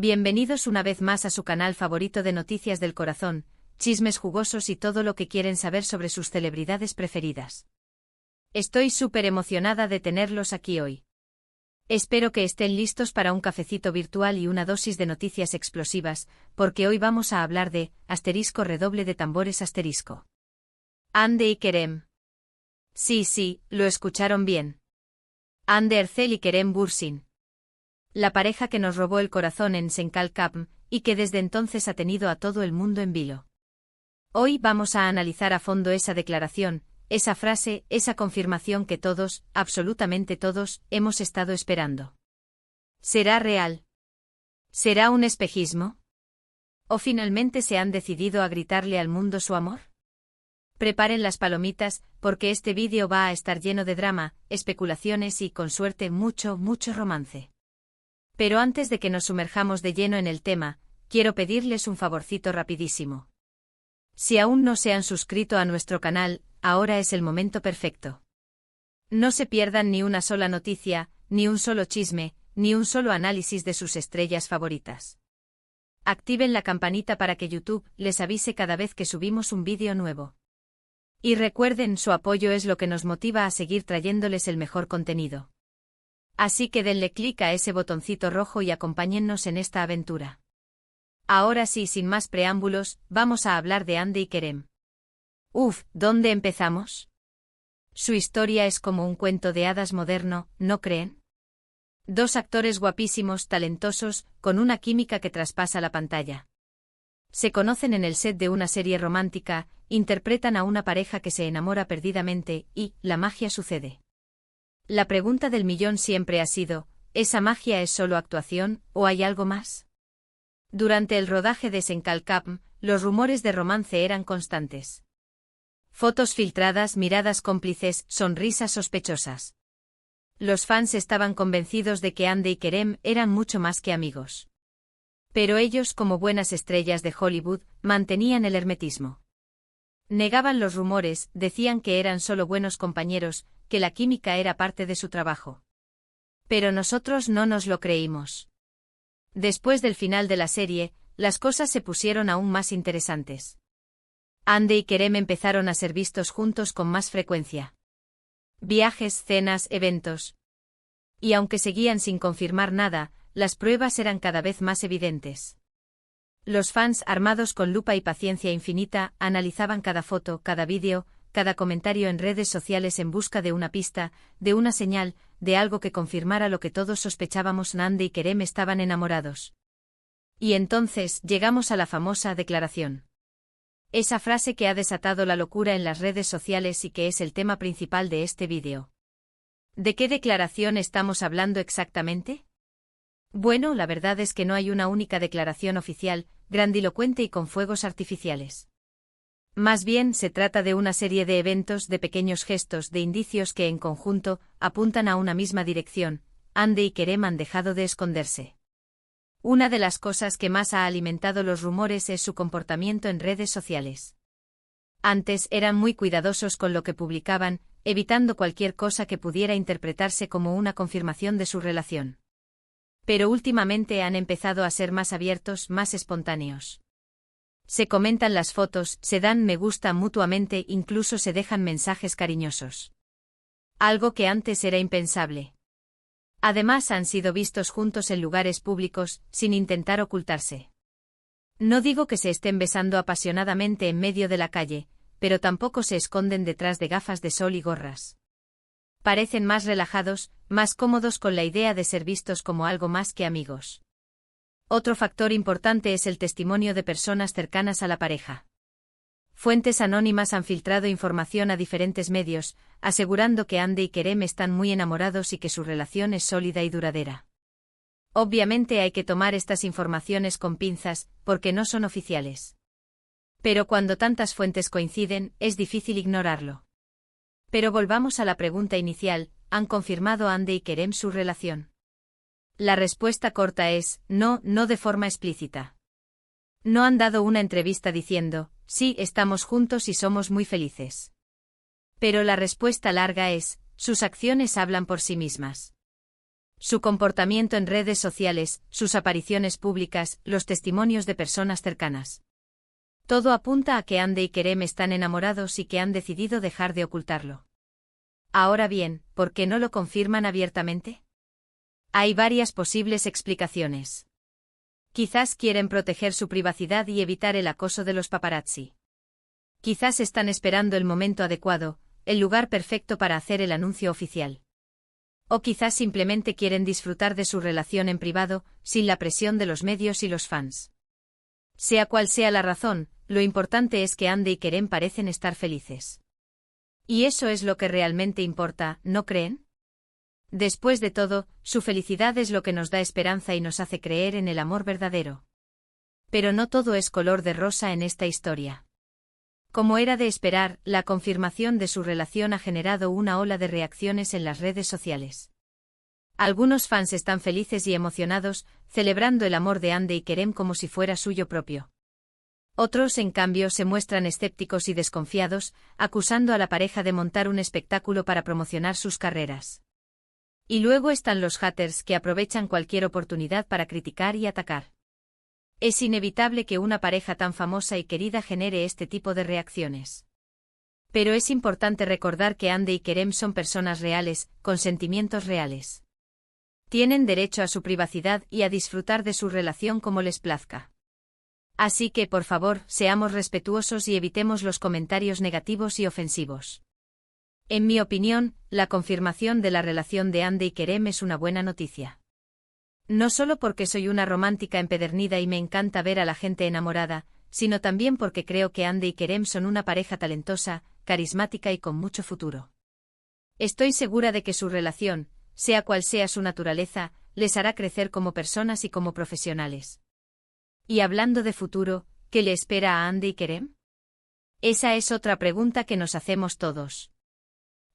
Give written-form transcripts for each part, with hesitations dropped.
Bienvenidos una vez más a su canal favorito de noticias del corazón, chismes jugosos y todo lo que quieren saber sobre sus celebridades preferidas. Estoy súper emocionada de tenerlos aquí hoy. Espero que estén listos para un cafecito virtual y una dosis de noticias explosivas, porque hoy vamos a hablar de redoble de tambores *. Hande y Kerem. Sí, lo escucharon bien. Hande Erçel y Kerem Bürsin. La pareja que nos robó el corazón en Senkalkapm, y que desde entonces ha tenido a todo el mundo en vilo. Hoy vamos a analizar a fondo esa declaración, esa frase, esa confirmación que todos, absolutamente todos, hemos estado esperando. ¿Será real? ¿Será un espejismo? ¿O finalmente se han decidido a gritarle al mundo su amor? Preparen las palomitas, porque este vídeo va a estar lleno de drama, especulaciones y, con suerte, mucho romance. Pero antes de que nos sumerjamos de lleno en el tema, quiero pedirles un favorcito rapidísimo. Si aún no se han suscrito a nuestro canal, ahora es el momento perfecto. No se pierdan ni una sola noticia, ni un solo chisme, ni un solo análisis de sus estrellas favoritas. Activen la campanita para que YouTube les avise cada vez que subimos un vídeo nuevo. Y recuerden, su apoyo es lo que nos motiva a seguir trayéndoles el mejor contenido. Así que denle clic a ese botoncito rojo y acompáñennos en esta aventura. Ahora sí, sin más preámbulos, vamos a hablar de Hande y Kerem. ¿Dónde empezamos? Su historia es como un cuento de hadas moderno, ¿no creen? Dos actores guapísimos, talentosos, con una química que traspasa la pantalla. Se conocen en el set de una serie romántica, interpretan a una pareja que se enamora perdidamente, y la magia sucede. La pregunta del millón siempre ha sido, ¿esa magia es solo actuación, o hay algo más? Durante el rodaje de Senkalkapm, los rumores de romance eran constantes. Fotos filtradas, miradas cómplices, sonrisas sospechosas. Los fans estaban convencidos de que Hande y Kerem eran mucho más que amigos. Pero ellos, como buenas estrellas de Hollywood, mantenían el hermetismo. Negaban los rumores, decían que eran solo buenos compañeros, que la química era parte de su trabajo. Pero nosotros no nos lo creímos. Después del final de la serie, las cosas se pusieron aún más interesantes. Hande y Kerem empezaron a ser vistos juntos con más frecuencia. Viajes, cenas, eventos. Y aunque seguían sin confirmar nada, las pruebas eran cada vez más evidentes. Los fans, armados con lupa y paciencia infinita, analizaban cada foto, cada vídeo, cada comentario en redes sociales en busca de una pista, de una señal, de algo que confirmara lo que todos sospechábamos: Hande y Kerem estaban enamorados. Y entonces llegamos a la famosa declaración. Esa frase que ha desatado la locura en las redes sociales y que es el tema principal de este vídeo. ¿De qué declaración estamos hablando exactamente? Bueno, la verdad es que no hay una única declaración oficial, grandilocuente y con fuegos artificiales. Más bien se trata de una serie de eventos, de pequeños gestos, de indicios que en conjunto apuntan a una misma dirección: Hande y Kerem han dejado de esconderse. Una de las cosas que más ha alimentado los rumores es su comportamiento en redes sociales. Antes eran muy cuidadosos con lo que publicaban, evitando cualquier cosa que pudiera interpretarse como una confirmación de su relación. Pero últimamente han empezado a ser más abiertos, más espontáneos. Se comentan las fotos, se dan me gusta mutuamente, incluso se dejan mensajes cariñosos. Algo que antes era impensable. Además han sido vistos juntos en lugares públicos, sin intentar ocultarse. No digo que se estén besando apasionadamente en medio de la calle, pero tampoco se esconden detrás de gafas de sol y gorras. Parecen más relajados, más cómodos con la idea de ser vistos como algo más que amigos. Otro factor importante es el testimonio de personas cercanas a la pareja. Fuentes anónimas han filtrado información a diferentes medios, asegurando que Hande y Kerem están muy enamorados y que su relación es sólida y duradera. Obviamente hay que tomar estas informaciones con pinzas, porque no son oficiales. Pero cuando tantas fuentes coinciden, es difícil ignorarlo. Pero volvamos a la pregunta inicial: ¿han confirmado Hande y Kerem su relación? La respuesta corta es, no de forma explícita. No han dado una entrevista diciendo, sí, estamos juntos y somos muy felices. Pero la respuesta larga es, sus acciones hablan por sí mismas. Su comportamiento en redes sociales, sus apariciones públicas, los testimonios de personas cercanas. Todo apunta a que Hande y Kerem están enamorados y que han decidido dejar de ocultarlo. Ahora bien, ¿por qué no lo confirman abiertamente? Hay varias posibles explicaciones. Quizás quieren proteger su privacidad y evitar el acoso de los paparazzi. Quizás están esperando el momento adecuado, el lugar perfecto para hacer el anuncio oficial. O quizás simplemente quieren disfrutar de su relación en privado, sin la presión de los medios y los fans. Sea cual sea la razón, lo importante es que Hande y Kerem parecen estar felices. Y eso es lo que realmente importa, ¿no creen? Después de todo, su felicidad es lo que nos da esperanza y nos hace creer en el amor verdadero. Pero no todo es color de rosa en esta historia. Como era de esperar, la confirmación de su relación ha generado una ola de reacciones en las redes sociales. Algunos fans están felices y emocionados, celebrando el amor de Hande y Kerem como si fuera suyo propio. Otros, en cambio, se muestran escépticos y desconfiados, acusando a la pareja de montar un espectáculo para promocionar sus carreras. Y luego están los haters que aprovechan cualquier oportunidad para criticar y atacar. Es inevitable que una pareja tan famosa y querida genere este tipo de reacciones. Pero es importante recordar que Hande y Kerem son personas reales, con sentimientos reales. Tienen derecho a su privacidad y a disfrutar de su relación como les plazca. Así que, por favor, seamos respetuosos y evitemos los comentarios negativos y ofensivos. En mi opinión, la confirmación de la relación de Hande y Kerem es una buena noticia. No solo porque soy una romántica empedernida y me encanta ver a la gente enamorada, sino también porque creo que Hande y Kerem son una pareja talentosa, carismática y con mucho futuro. Estoy segura de que su relación, sea cual sea su naturaleza, les hará crecer como personas y como profesionales. Y hablando de futuro, ¿qué le espera a Hande y Kerem? Esa es otra pregunta que nos hacemos todos.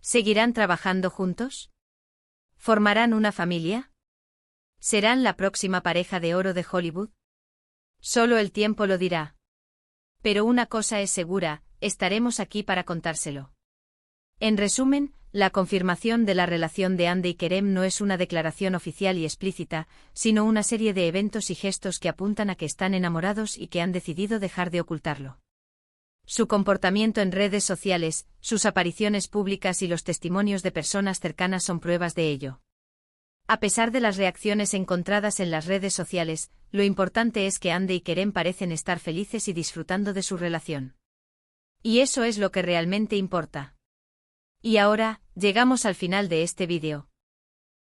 ¿Seguirán trabajando juntos? ¿Formarán una familia? ¿Serán la próxima pareja de oro de Hollywood? Solo el tiempo lo dirá. Pero una cosa es segura, estaremos aquí para contárselo. En resumen, la confirmación de la relación de Hande y Kerem no es una declaración oficial y explícita, sino una serie de eventos y gestos que apuntan a que están enamorados y que han decidido dejar de ocultarlo. Su comportamiento en redes sociales, sus apariciones públicas y los testimonios de personas cercanas son pruebas de ello. A pesar de las reacciones encontradas en las redes sociales, lo importante es que Hande y Kerem parecen estar felices y disfrutando de su relación. Y eso es lo que realmente importa. Y ahora, llegamos al final de este vídeo.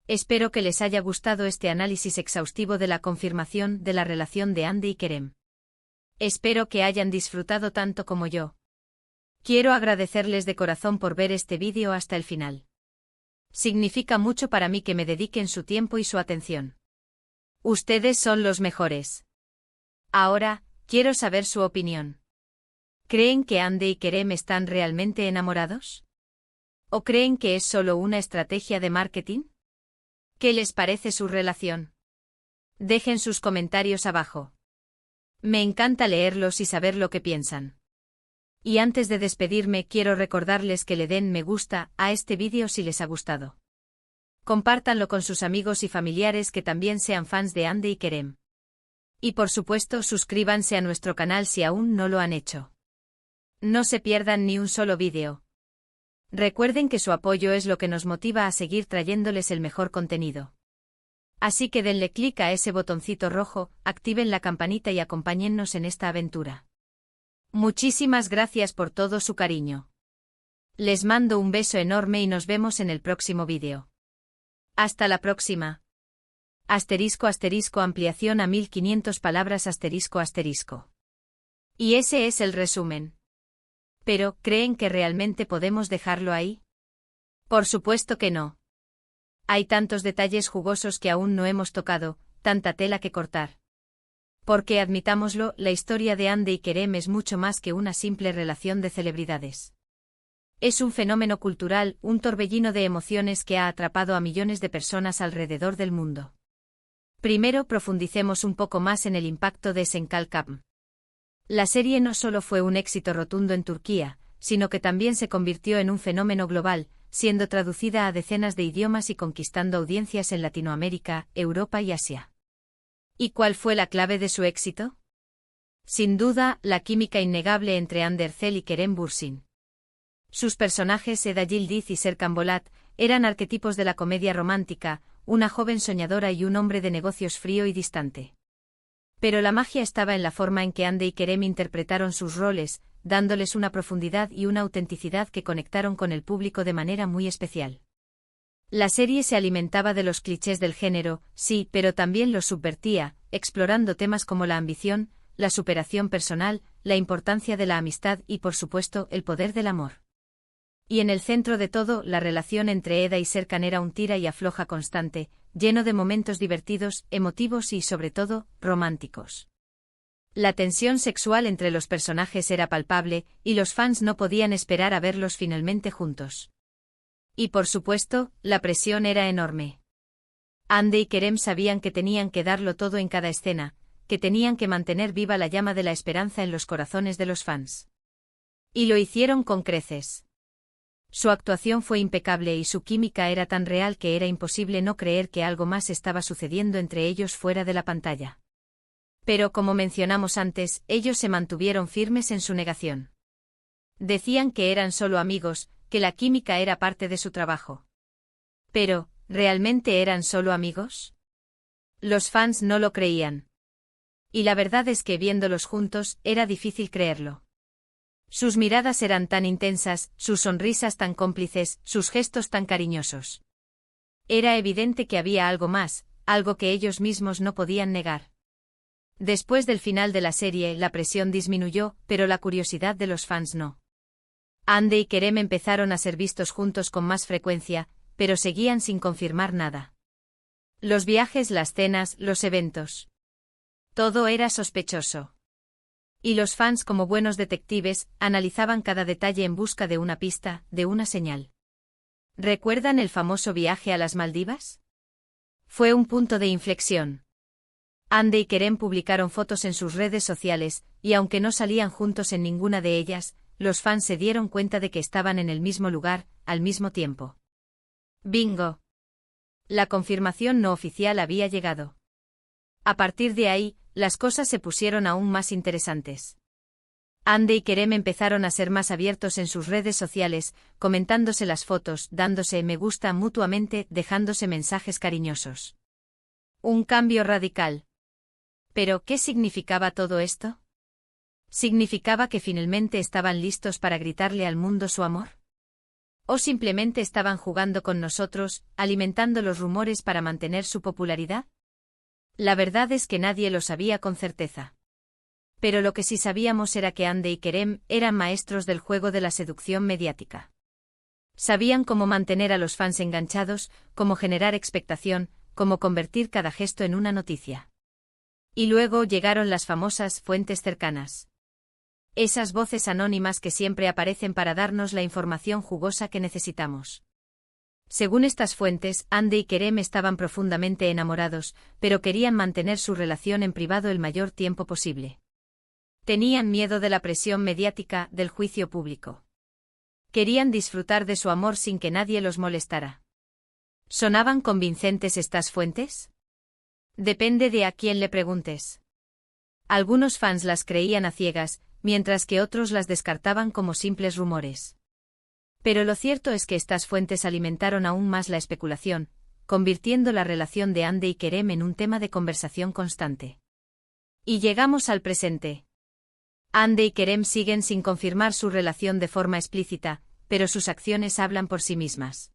Espero que les haya gustado este análisis exhaustivo de la confirmación de la relación de Hande y Kerem. Espero que hayan disfrutado tanto como yo. Quiero agradecerles de corazón por ver este vídeo hasta el final. Significa mucho para mí que me dediquen su tiempo y su atención. Ustedes son los mejores. Ahora, quiero saber su opinión. ¿Creen que Hande y Kerem están realmente enamorados? ¿O creen que es solo una estrategia de marketing? ¿Qué les parece su relación? Dejen sus comentarios abajo. Me encanta leerlos y saber lo que piensan. Y antes de despedirme quiero recordarles que le den me gusta a este vídeo si les ha gustado. Compártanlo con sus amigos y familiares que también sean fans de Hande y Kerem. Y por supuesto suscríbanse a nuestro canal si aún no lo han hecho. No se pierdan ni un solo vídeo. Recuerden que su apoyo es lo que nos motiva a seguir trayéndoles el mejor contenido. Así que denle clic a ese botoncito rojo, activen la campanita y acompáñennos en esta aventura. Muchísimas gracias por todo su cariño. Les mando un beso enorme y nos vemos en el próximo vídeo. Hasta la próxima. *** ampliación a 1500 palabras ***. Y ese es el resumen. Pero, ¿creen que realmente podemos dejarlo ahí? Por supuesto que no. Hay tantos detalles jugosos que aún no hemos tocado, tanta tela que cortar. Porque admitámoslo, la historia de Hande y Kerem es mucho más que una simple relación de celebridades. Es un fenómeno cultural, un torbellino de emociones que ha atrapado a millones de personas alrededor del mundo. Primero profundicemos un poco más en el impacto de Esencal Capm. La serie no solo fue un éxito rotundo en Turquía, sino que también se convirtió en un fenómeno global, siendo traducida a decenas de idiomas y conquistando audiencias en Latinoamérica, Europa y Asia. ¿Y cuál fue la clave de su éxito? Sin duda, la química innegable entre Ander Zel y Kerem Bürsin. Sus personajes Eda Yildiz y Serkan Bolat eran arquetipos de la comedia romántica, una joven soñadora y un hombre de negocios frío y distante. Pero la magia estaba en la forma en que Hande y Kerem interpretaron sus roles, dándoles una profundidad y una autenticidad que conectaron con el público de manera muy especial. La serie se alimentaba de los clichés del género, sí, pero también los subvertía, explorando temas como la ambición, la superación personal, la importancia de la amistad y, por supuesto, el poder del amor. Y en el centro de todo, la relación entre Eda y Serkan era un tira y afloja constante, lleno de momentos divertidos, emotivos y, sobre todo, románticos. La tensión sexual entre los personajes era palpable, y los fans no podían esperar a verlos finalmente juntos. Y por supuesto, la presión era enorme. Hande y Kerem sabían que tenían que darlo todo en cada escena, que tenían que mantener viva la llama de la esperanza en los corazones de los fans. Y lo hicieron con creces. Su actuación fue impecable y su química era tan real que era imposible no creer que algo más estaba sucediendo entre ellos fuera de la pantalla. Pero como mencionamos antes, ellos se mantuvieron firmes en su negación. Decían que eran solo amigos, que la química era parte de su trabajo. Pero, ¿realmente eran solo amigos? Los fans no lo creían. Y la verdad es que viéndolos juntos, era difícil creerlo. Sus miradas eran tan intensas, sus sonrisas tan cómplices, sus gestos tan cariñosos. Era evidente que había algo más, algo que ellos mismos no podían negar. Después del final de la serie, la presión disminuyó, pero la curiosidad de los fans no. Hande y Kerem empezaron a ser vistos juntos con más frecuencia, pero seguían sin confirmar nada. Los viajes, las cenas, los eventos. Todo era sospechoso. Y los fans, como buenos detectives, analizaban cada detalle en busca de una pista, de una señal. ¿Recuerdan el famoso viaje a las Maldivas? Fue un punto de inflexión. Hande y Kerem publicaron fotos en sus redes sociales, y aunque no salían juntos en ninguna de ellas, los fans se dieron cuenta de que estaban en el mismo lugar, al mismo tiempo. ¡Bingo! La confirmación no oficial había llegado. A partir de ahí, las cosas se pusieron aún más interesantes. Hande y Kerem empezaron a ser más abiertos en sus redes sociales, comentándose las fotos, dándose me gusta mutuamente, dejándose mensajes cariñosos. Un cambio radical. ¿Pero qué significaba todo esto? ¿Significaba que finalmente estaban listos para gritarle al mundo su amor? ¿O simplemente estaban jugando con nosotros, alimentando los rumores para mantener su popularidad? La verdad es que nadie lo sabía con certeza. Pero lo que sí sabíamos era que Hande y Kerem eran maestros del juego de la seducción mediática. Sabían cómo mantener a los fans enganchados, cómo generar expectación, cómo convertir cada gesto en una noticia. Y luego llegaron las famosas fuentes cercanas. Esas voces anónimas que siempre aparecen para darnos la información jugosa que necesitamos. Según estas fuentes, Hande y Kerem estaban profundamente enamorados, pero querían mantener su relación en privado el mayor tiempo posible. Tenían miedo de la presión mediática, del juicio público. Querían disfrutar de su amor sin que nadie los molestara. ¿Sonaban convincentes estas fuentes? Depende de a quién le preguntes. Algunos fans las creían a ciegas, mientras que otros las descartaban como simples rumores. Pero lo cierto es que estas fuentes alimentaron aún más la especulación, convirtiendo la relación de Hande y Kerem en un tema de conversación constante. Y llegamos al presente. Hande y Kerem siguen sin confirmar su relación de forma explícita, pero sus acciones hablan por sí mismas.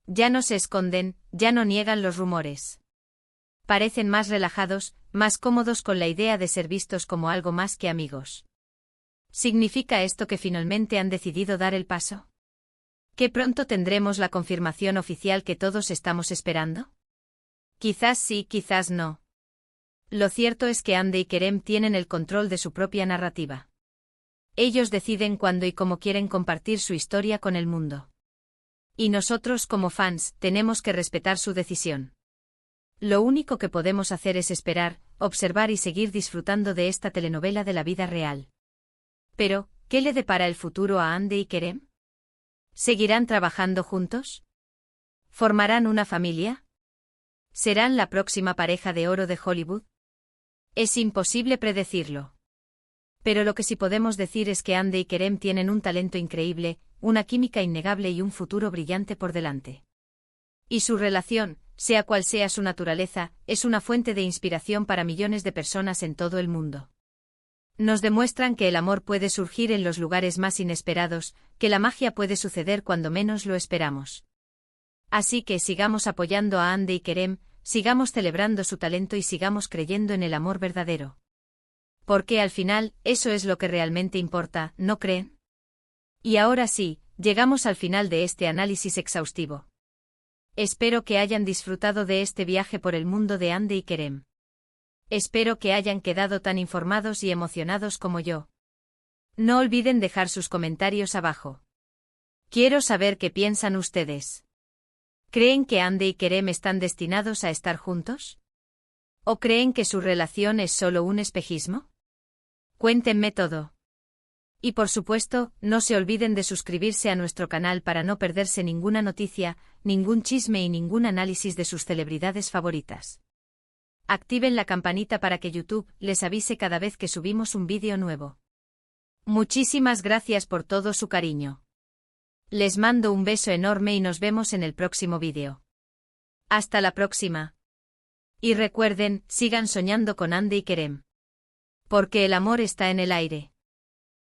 Ya no se esconden, ya no niegan los rumores. Parecen más relajados, más cómodos con la idea de ser vistos como algo más que amigos. ¿Significa esto que finalmente han decidido dar el paso? ¿Que pronto tendremos la confirmación oficial que todos estamos esperando? Quizás sí, quizás no. Lo cierto es que Hande y Kerem tienen el control de su propia narrativa. Ellos deciden cuándo y cómo quieren compartir su historia con el mundo. Y nosotros, como fans, tenemos que respetar su decisión. Lo único que podemos hacer es esperar, observar y seguir disfrutando de esta telenovela de la vida real. Pero, ¿qué le depara el futuro a Hande y Kerem? ¿Seguirán trabajando juntos? ¿Formarán una familia? ¿Serán la próxima pareja de oro de Hollywood? Es imposible predecirlo. Pero lo que sí podemos decir es que Hande y Kerem tienen un talento increíble, una química innegable y un futuro brillante por delante. Y su relación, sea cual sea su naturaleza, es una fuente de inspiración para millones de personas en todo el mundo. Nos demuestran que el amor puede surgir en los lugares más inesperados, que la magia puede suceder cuando menos lo esperamos. Así que sigamos apoyando a Hande y Kerem, sigamos celebrando su talento y sigamos creyendo en el amor verdadero. Porque al final, eso es lo que realmente importa, ¿no creen? Y ahora sí, llegamos al final de este análisis exhaustivo. Espero que hayan disfrutado de este viaje por el mundo de Hande y Kerem. Espero que hayan quedado tan informados y emocionados como yo. No olviden dejar sus comentarios abajo. Quiero saber qué piensan ustedes. ¿Creen que Hande y Kerem están destinados a estar juntos? ¿O creen que su relación es solo un espejismo? Cuéntenme todo. Y por supuesto, no se olviden de suscribirse a nuestro canal para no perderse ninguna noticia, ningún chisme y ningún análisis de sus celebridades favoritas. Activen la campanita para que YouTube les avise cada vez que subimos un vídeo nuevo. Muchísimas gracias por todo su cariño. Les mando un beso enorme y nos vemos en el próximo vídeo. Hasta la próxima. Y recuerden, sigan soñando con Hande y Kerem. Porque el amor está en el aire.